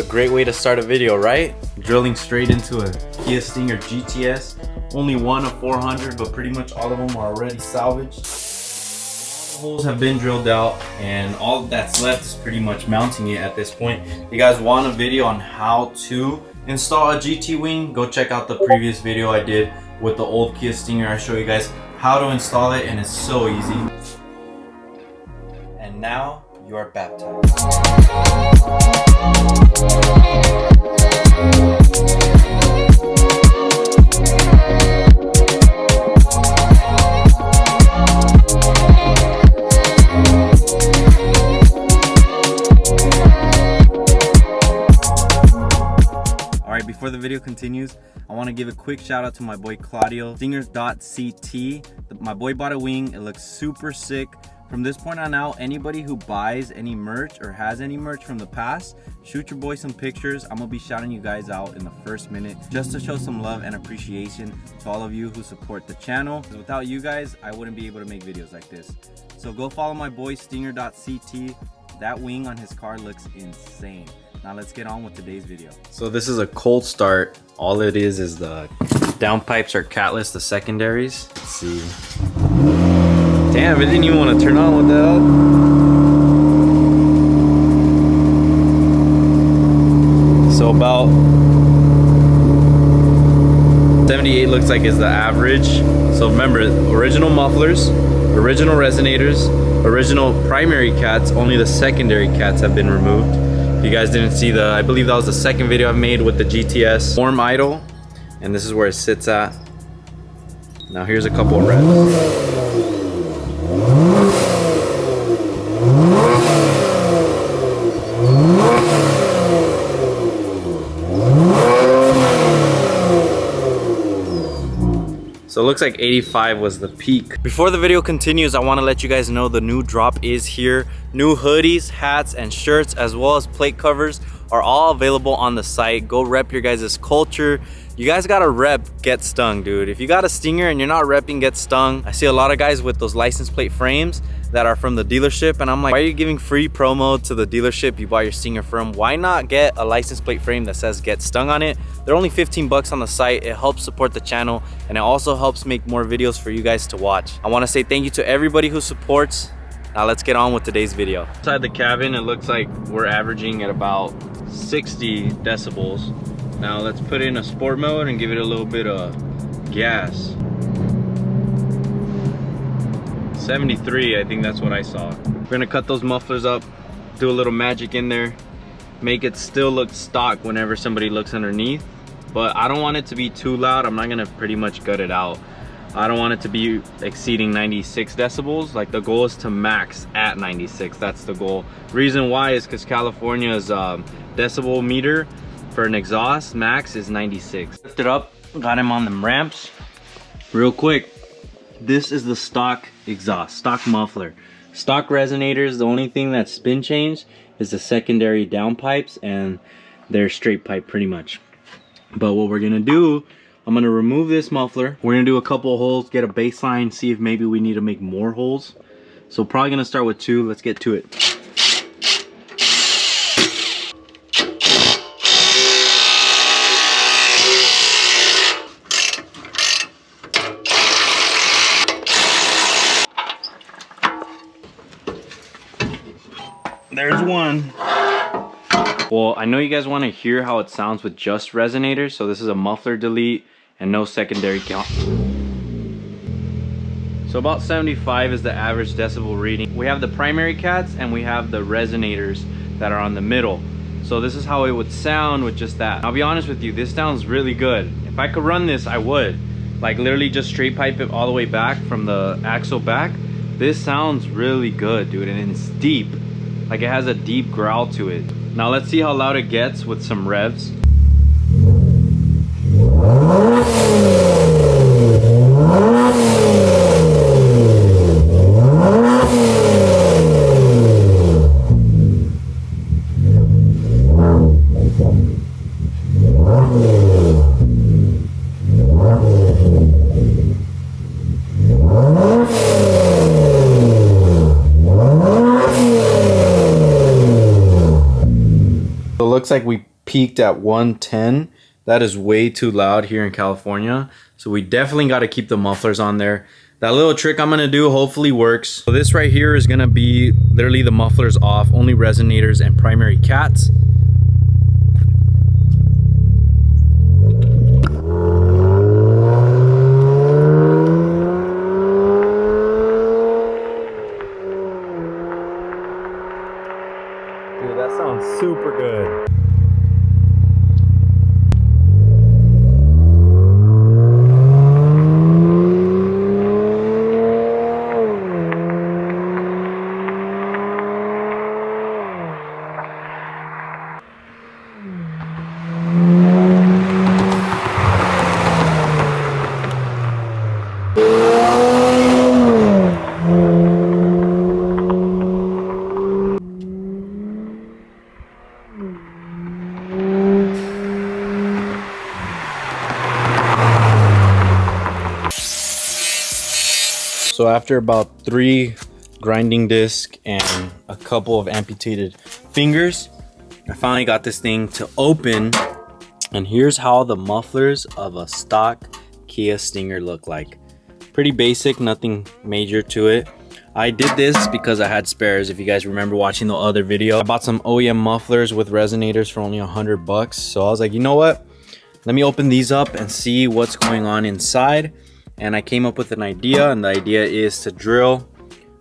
a great way to start a video, right? Drilling straight into a Kia Stinger GTS. Only one of 400, but pretty much all of them are already salvaged. Holes have been drilled out, and all that's left is pretty much mounting it at this point. If you guys want a video on how to install a GT wing, go check out the previous video I did with the old Kia Stinger. I show you guys how to install it, and it's so easy. And now you are baptized. Before the video continues, I want to give a quick shout out to my boy Claudio, Stinger.CT. My boy bought a wing. It looks super sick. From this point on out, anybody who buys any merch or has any merch from the past, shoot your boy some pictures. I'm gonna be shouting you guys out in the first minute just to show some love and appreciation to all of you who support the channel. Without you guys, I wouldn't be able to make videos like this. So go follow my boy Stinger.CT. That wing on his car looks insane. Now let's get on with today's video. So this is a cold start. All it is the downpipes are catless, the secondaries. Let's see. Damn, it didn't even want to turn on. What the hell? So about 78 looks like is the average. So remember, original mufflers, original resonators, original primary cats, only the secondary cats have been removed. If you guys didn't see I believe that was the second video I've made with the GTS. Warm idle, and this is where it sits at. Now here's a couple of revs. So it looks like 85 was the peak. Before the video continues, I want to let you guys know the new drop is here. New hoodies, hats, and shirts, as well as plate covers are all available on the site. Go rep your guys' culture. You guys gotta rep Get Stung, dude. If you got a Stinger and you're not repping Get Stung, I see a lot of guys with those license plate frames that are from the dealership, and I'm like, why are you giving free promo to the dealership you bought your Stinger from? Why not get a license plate frame that says Get Stung on it? They're only 15 bucks on the site. It helps support the channel, and it also helps make more videos for you guys to watch. I want to say thank you to everybody who supports. Now let's get on with today's video. Inside the cabin, it looks like we're averaging at about 60 decibels. Now let's put in a sport mode and give it a little bit of gas. 73, I think that's what I saw. We're gonna cut those mufflers up, do a little magic in there, make it still look stock whenever somebody looks underneath. But I don't want it to be too loud. I'm not gonna pretty much gut it out. I don't want it to be exceeding 96 decibels. Like, the goal is to max at 96. That's the goal. Reason why is because California's decibel meter for an exhaust max is 96. Lift it up, got him on them ramps. Real quick, this is the stock exhaust, stock muffler. Stock resonators, the only thing that's been changed is the secondary downpipes, and they're straight pipe pretty much. But what we're gonna do, I'm gonna remove this muffler. We're gonna do a couple of holes, get a baseline, see if maybe we need to make more holes. So probably gonna start with 2. Let's get to it. There's one. Well, I know you guys want to hear how it sounds with just resonators, so this is a muffler delete and no secondary count. So about 75 is the average decibel reading. We have the primary cats and we have the resonators that are on the middle. So this is how it would sound with just that. I'll be honest with you, this sounds really good. If I could run this, I would. Like, literally just straight pipe it all the way back from the axle back. This sounds really good, dude, and it's deep. Like, it has a deep growl to it. Now let's see how loud it gets with some revs. Looks like we peaked at 110. That is way too loud here in California. So we definitely got to keep the mufflers on there. That little trick I'm gonna do hopefully works. So this right here is gonna be literally the mufflers off, only resonators and primary cats. Dude, that sounds super good. So after about 3 grinding discs and a couple of amputated fingers, I finally got this thing to open. And here's how the mufflers of a stock Kia Stinger look like. Pretty basic, nothing major to it. I did this because I had spares. If you guys remember watching the other video, I bought some OEM mufflers with resonators for only $100. So I was like, you know what? Let me open these up and see what's going on inside. And I came up with an idea, and the idea is to drill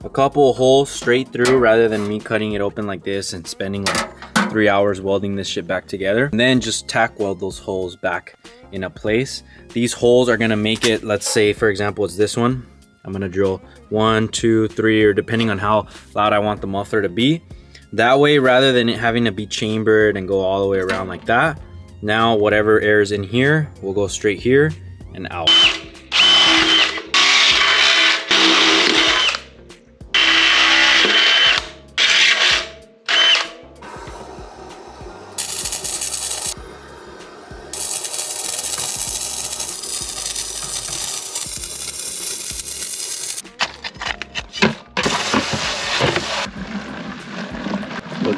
a couple of holes straight through rather than me cutting it open like this and spending like 3 hours welding this shit back together. And then just tack weld those holes back in a place. These holes are gonna make it, let's say for example it's this one. I'm gonna drill 1, 2, 3, or depending on how loud I want the muffler to be. That way, rather than it having to be chambered and go all the way around like that, now whatever air is in here will go straight here and out.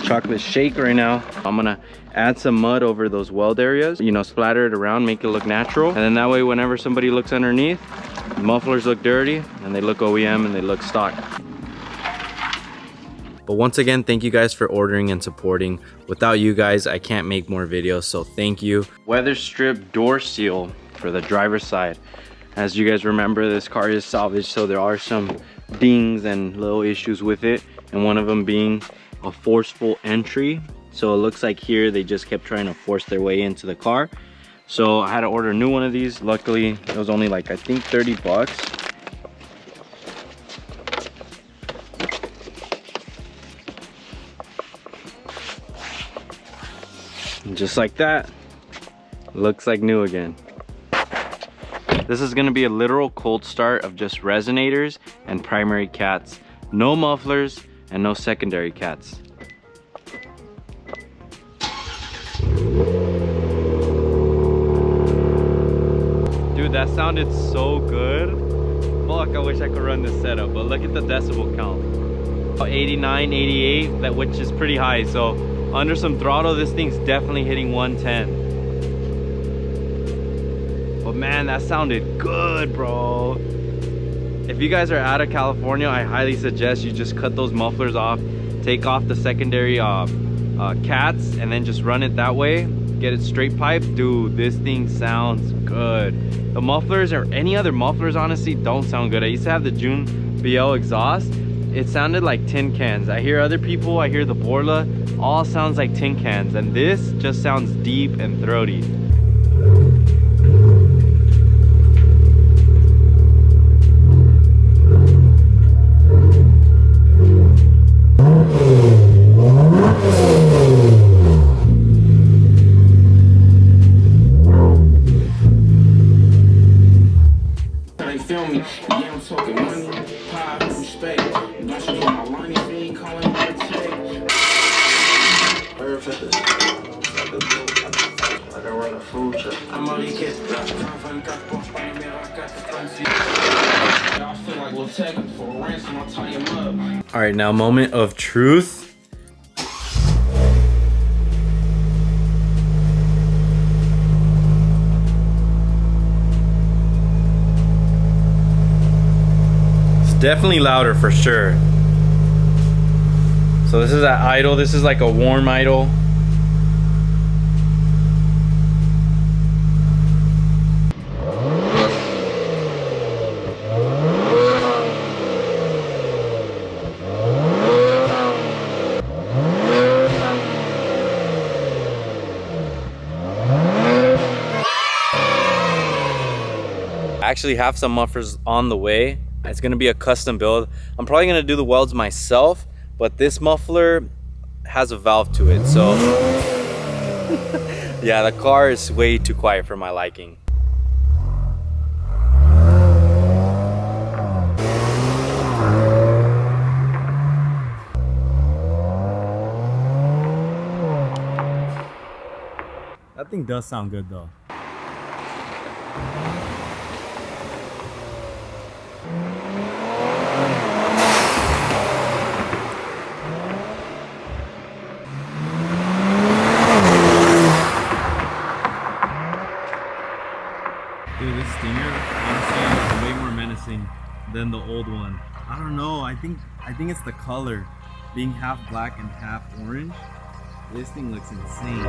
Chocolate shake right now. I'm gonna add some mud over those weld areas, you know, splatter it around, make it look natural, and then that way whenever somebody looks underneath, the mufflers look dirty and they look OEM and they look stock. But once again, thank you guys for ordering and supporting. Without you guys, I can't make more videos, so thank you. Weather strip door seal for the driver's side. As you guys remember, this car is salvaged, so there are some dings and little issues with it, and one of them being a forceful entry. So it looks like here they just kept trying to force their way into the car. So I had to order a new one of these. Luckily it was only like I think 30 bucks. And just like that, looks like new again. This is going to be a literal cold start of just resonators and primary cats. No mufflers and no secondary cats. Dude, that sounded so good. Fuck, I wish I could run this setup, but look at the decibel count. 89, 88, that which is pretty high. So under some throttle, this thing's definitely hitting 110. But man, that sounded good, bro. If you guys are out of California, I highly suggest you just cut those mufflers off, take off the secondary cats, and then just run it that way. Get it straight piped. Dude, this thing sounds good. The mufflers or any other mufflers honestly don't sound good. I used to have the June BL exhaust. It sounded like tin cans. I hear other people, I hear the Borla, all sounds like tin cans, and this just sounds deep and throaty. All right, now moment of truth. Definitely louder for sure. So this is at idle. This is like a warm idle. I actually have some mufflers on the way. It's gonna be a custom build. I'm probably gonna do the welds myself, but this muffler has a valve to it, so yeah, the car is way too quiet for my liking. That thing does sound good though. Dude, this Stinger honestly is way more menacing than the old one. I don't know, I think it's the color. Being half black and half orange. This thing looks insane.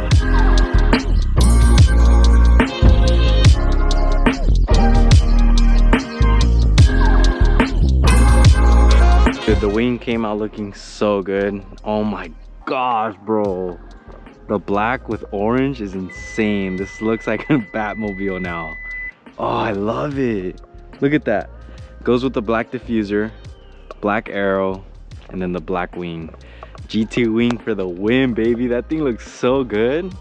Dude, the wing came out looking so good. Oh my gosh, bro. The black with orange is insane. This looks like a Batmobile now. Oh, I love it. Look at that. Goes with the black diffuser, black arrow, and then the black wing. GT wing for the win, baby. That thing looks so good.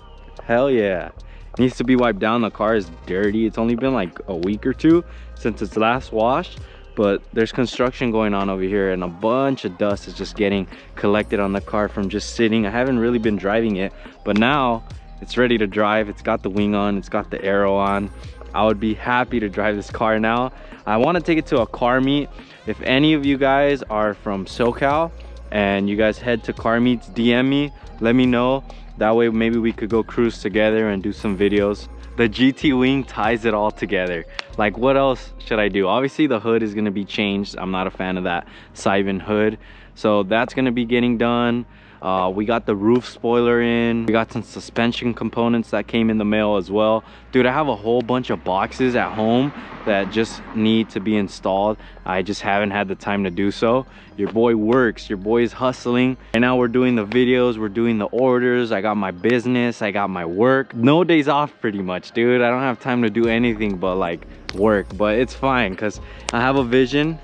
Hell yeah. Needs to be wiped down. The car is dirty. It's only been like a week or two since it's last washed, but there's construction going on over here and a bunch of dust is just getting collected on the car from just sitting. I haven't really been driving it, but now it's ready to drive. It's got the wing on, it's got the arrow on. I would be happy to drive this car now. I want to take it to a car meet. If any of you guys are from SoCal and you guys head to car meets, DM me, let me know. That way maybe we could go cruise together and do some videos. The GT wing ties it all together. Like, what else should I do? Obviously the hood is going to be changed. I'm not a fan of that Simon hood, so that's going to be getting done. We got the roof spoiler in. We got some suspension components that came in the mail as well. Dude, I have a whole bunch of boxes at home that just need to be installed. I just haven't had the time to do so. Your boy works, your boy is hustling. And now we're doing the videos, we're doing the orders. I got my business, I got my work. No days off pretty much, dude. I don't have time to do anything but like work, but it's fine because I have a vision.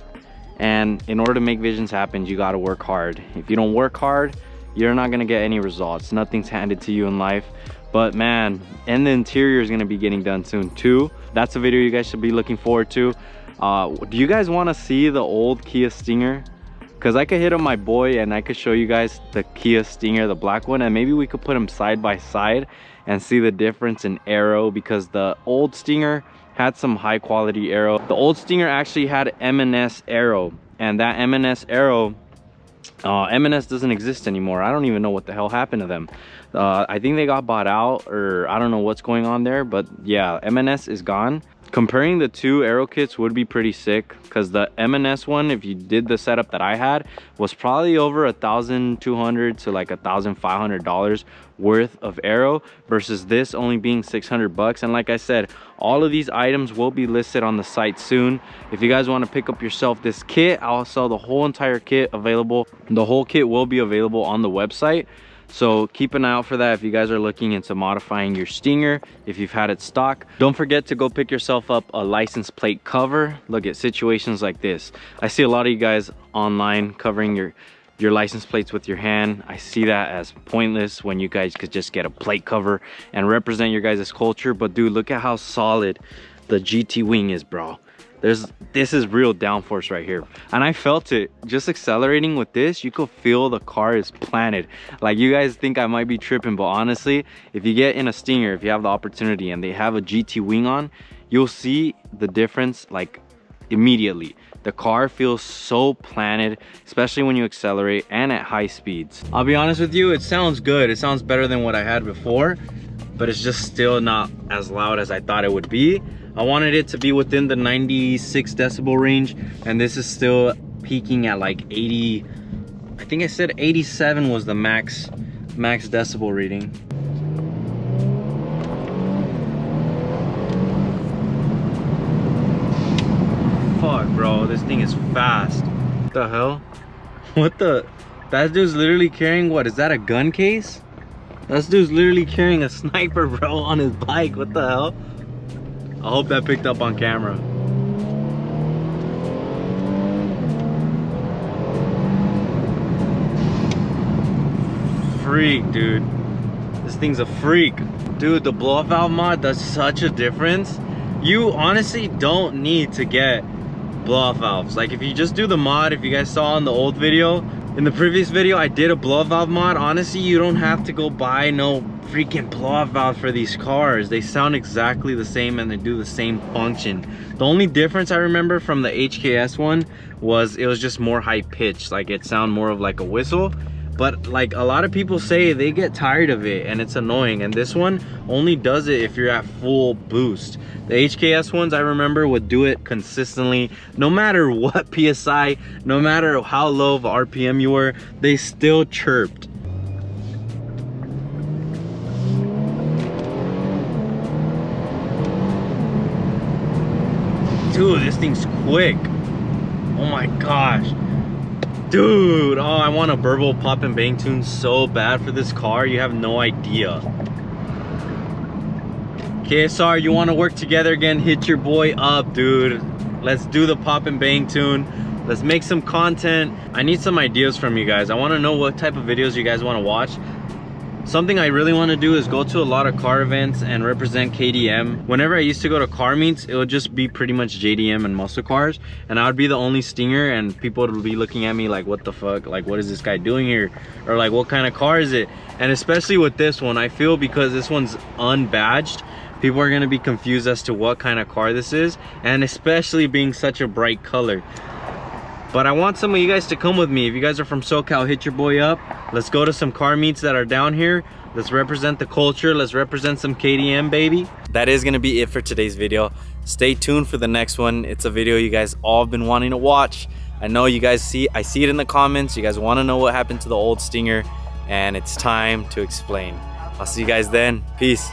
And in order to make visions happen, you gotta work hard. If you don't work hard, you're not gonna get any results. Nothing's handed to you in life. But man, and the interior is gonna be getting done soon too. That's a video you guys should be looking forward to. Do you guys want to see the old Kia Stinger? Because I could hit up my boy and I could show you guys the Kia Stinger, the black one, and maybe we could put them side by side and see the difference in aero, because the old Stinger had some high quality aero. The old Stinger actually had M&S aero, and that M&S aero, M&S doesn't exist anymore. I don't even know what the hell happened to them. I think they got bought out, or I don't know what's going on there, but yeah, M&S is gone. Comparing the two aero kits would be pretty sick, because the M&S one, if you did the setup that I had, was probably over $1,200 to like $1,500 worth of aero, versus this only being 600 bucks. And like I said, all of these items will be listed on the site soon. If you guys want to pick up yourself this kit, I'll sell the whole entire kit available. The whole kit will be available on the website, so keep an eye out for that if you guys are looking into modifying your Stinger, if you've had it stock. Don't forget to go pick yourself up a license plate cover. Look at situations like this. I see a lot of you guys online covering your license plates with your hand. I see that as pointless when you guys could just get a plate cover and represent your guys' culture. But dude, look at how solid the GT wing is, bro. This is real downforce right here, and I felt it just accelerating with this. You could feel the car is planted. Like, you guys think I might be tripping, but honestly, if you get in a Stinger, if you have the opportunity and they have a GT wing on, you'll see the difference like immediately. The car feels so planted, especially when you accelerate and at high speeds. I'll be honest with you, it sounds good. It sounds better than what I had before, but it's just still not as loud as I thought it would be. I wanted it to be within the 96 decibel range, and this is still peaking at like 80. I think I said 87 was the max decibel reading. Fuck, bro, this thing is fast. What the hell? What the? That dude's literally carrying, what is that, a gun case? That dude's literally carrying a sniper, bro, on his bike. What the hell? I hope that picked up on camera. Freak, dude. This thing's a freak. Dude, the blow-off valve mod does such a difference. You honestly don't need to get blow-off valves. Like, if you just do the mod, if you guys saw in the old video, in the previous video, I did a blow-off valve mod. Honestly, you don't have to go buy no freaking blow-off valve for these cars. They sound exactly the same and they do the same function. The only difference I remember from the HKS one was it was just more high pitched. Like, it sounded more of like a whistle. But like a lot of people say, they get tired of it and it's annoying. And this one only does it if you're at full boost. The HKS ones, I remember, would do it consistently. No matter what PSI, no matter how low of RPM you were, they still chirped. Dude, this thing's quick. Oh my gosh. Dude, oh, I want a Burble pop and bang tune so bad for this car. You have no idea. KSR, you want to work together again? Hit your boy up, dude. Let's do the pop and bang tune. Let's make some content. I need some ideas from you guys. I want to know what type of videos you guys want to watch. Something I really want to do is go to a lot of car events and represent KDM. Whenever I used to go to car meets, it would just be pretty much JDM and muscle cars, and I would be the only Stinger, and people would be looking at me like, what the fuck, like, what is this guy doing here, or like, what kind of car is it? And especially with this one, I feel because this one's unbadged, people are going to be confused as to what kind of car this is, and especially being such a bright color. But I want some of you guys to come with me. If you guys are from SoCal, hit your boy up. Let's go to some car meets that are down here. Let's represent the culture. Let's represent some KDM, baby. That is gonna be it for today's video. Stay tuned for the next one. It's a video you guys all have been wanting to watch. I know you guys I see it in the comments. You guys wanna know what happened to the old Stinger, and it's time to explain. I'll see you guys then. Peace.